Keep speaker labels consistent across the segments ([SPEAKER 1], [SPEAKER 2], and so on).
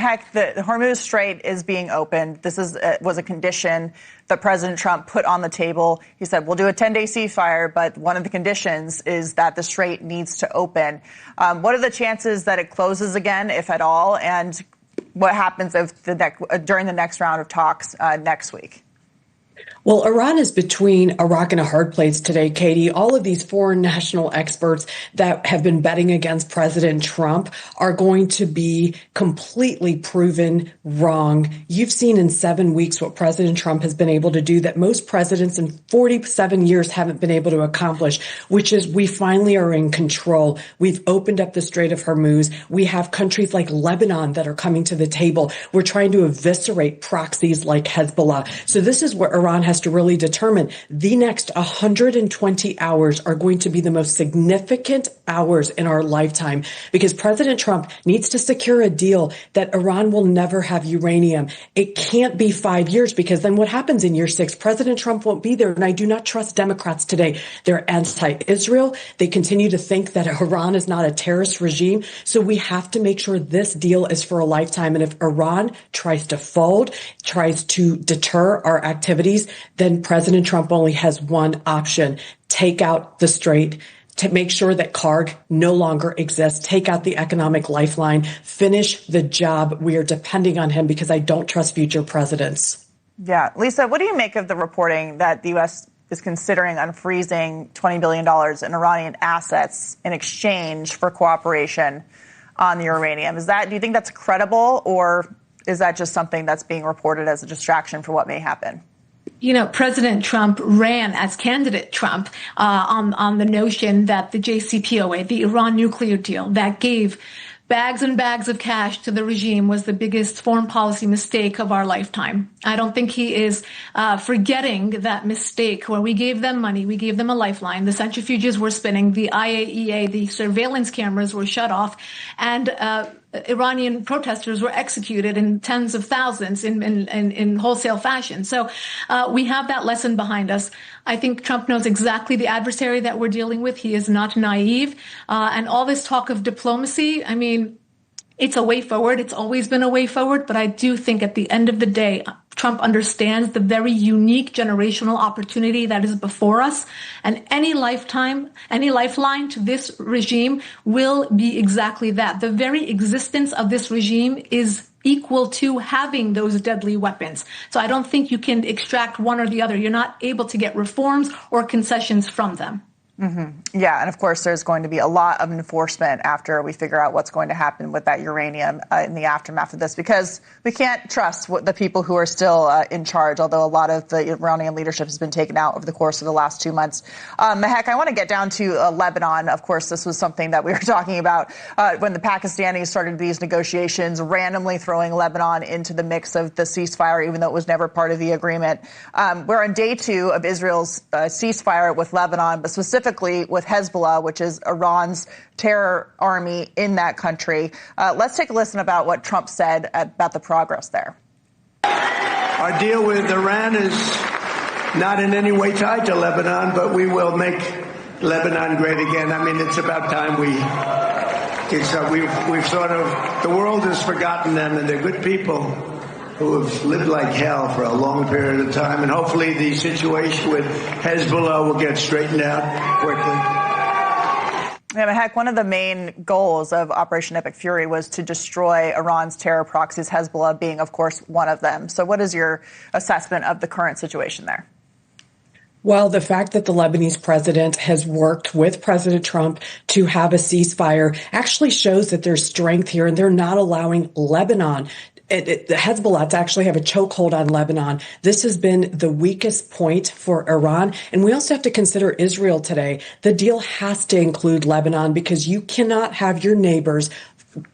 [SPEAKER 1] Heck, the Hormuz Strait is being opened. This was a condition that President Trump put on the table. He said, we'll do a 10-day ceasefire, but one of the conditions is that the Strait needs to open. What are the chances that it closes again, if at all? And what happens if during the next round of talks next week?
[SPEAKER 2] Well, Iran is between a rock and a hard place today, Katie. All of these foreign national experts that have been betting against President Trump are going to be completely proven wrong. You've seen in 7 weeks what President Trump has been able to do that most presidents in 47 years haven't been able to accomplish, which is we finally are in control. We've opened up the Strait of Hormuz. We have countries like Lebanon that are coming to the table. We're trying to eviscerate proxies like Hezbollah. So this is where Iran has to really determine the next 120 hours are going to be the most significant hours in our lifetime, because President Trump needs to secure a deal that Iran will never have uranium. It can't be 5 years, because then what happens in year 6? President Trump won't be there. And I do not trust Democrats today. They're anti-Israel. They continue to think that Iran is not a terrorist regime. So we have to make sure this deal is for a lifetime. And if Iran tries to fold, tries to deter our activities, then President Trump only has one option: take out the strait, to make sure that CARG no longer exists, take out the economic lifeline, finish the job. We are depending on him, because I don't trust future presidents.
[SPEAKER 1] Yeah. Lisa, what do you make of the reporting that the U.S. is considering unfreezing $20 billion in Iranian assets in exchange for cooperation on the uranium? Do you think that's credible, or is that just something that's being reported as a distraction for what may happen?
[SPEAKER 3] You know, President Trump ran as candidate Trump on the notion that the JCPOA, the Iran nuclear deal that gave bags and bags of cash to the regime, was the biggest foreign policy mistake of our lifetime. I don't think he is forgetting that mistake where we gave them money, we gave them a lifeline, the centrifuges were spinning, the IAEA, the surveillance cameras were shut off, and Iranian protesters were executed in tens of thousands in wholesale fashion. So we have that lesson behind us. I think Trump knows exactly the adversary that we're dealing with. He is not naive. And all this talk of diplomacy, I mean, it's a way forward. It's always been a way forward. But I do think at the end of the day, Trump understands the very unique generational opportunity that is before us. And any lifeline to this regime will be exactly that. The very existence of this regime is equal to having those deadly weapons. So I don't think you can extract one or the other. You're not able to get reforms or concessions from them.
[SPEAKER 1] Mm-hmm. Yeah, and of course, there's going to be a lot of enforcement after we figure out what's going to happen with that uranium in the aftermath of this, because we can't trust the people who are still in charge, although a lot of the Iranian leadership has been taken out over the course of the last 2 months. Mehek, I want to get down to Lebanon. Of course, this was something that we were talking about when the Pakistanis started these negotiations, randomly throwing Lebanon into the mix of the ceasefire, even though it was never part of the agreement. We're on day 2 of Israel's ceasefire with Lebanon, but specifically with Hezbollah, which is Iran's terror army in that country. Let's take a listen about what Trump said about the progress there.
[SPEAKER 4] Our deal with Iran is not in any way tied to Lebanon, but we will make Lebanon great again. I mean, it's about time we've sort of, the world has forgotten them, and they're good people who have lived like hell for a long period of time, and hopefully the situation with Hezbollah will get straightened out quickly.
[SPEAKER 1] Yeah, Mehek, one of the main goals of Operation Epic Fury was to destroy Iran's terror proxies, Hezbollah being, of course, one of them. So what is your assessment of the current situation there?
[SPEAKER 2] Well, the fact that the Lebanese president has worked with President Trump to have a ceasefire actually shows that there's strength here, and they're not allowing Lebanon, the Hezbollah, to actually have a chokehold on Lebanon. This has been the weakest point for Iran. And we also have to consider Israel today. The deal has to include Lebanon, because you cannot have your neighbors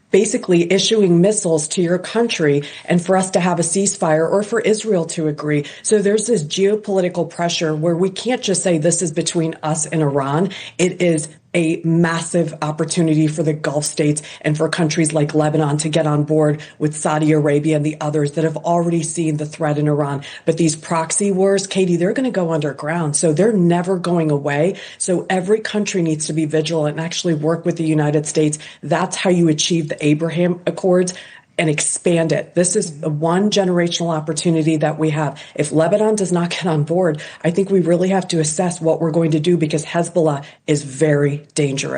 [SPEAKER 2] basically issuing missiles to your country and for us to have a ceasefire, or for Israel to agree. So there's this geopolitical pressure where we can't just say this is between us and Iran. It is a massive opportunity for the Gulf states and for countries like Lebanon to get on board with Saudi Arabia and the others that have already seen the threat in Iran. But these proxy wars, Katie, they're going to go underground. So they're never going away. So every country needs to be vigilant and actually work with the United States. That's how you achieve the Abraham Accords. and expand it. This is a one generational opportunity that we have. If Lebanon does not get on board, I think we really have to assess what we're going to do, because Hezbollah is very dangerous.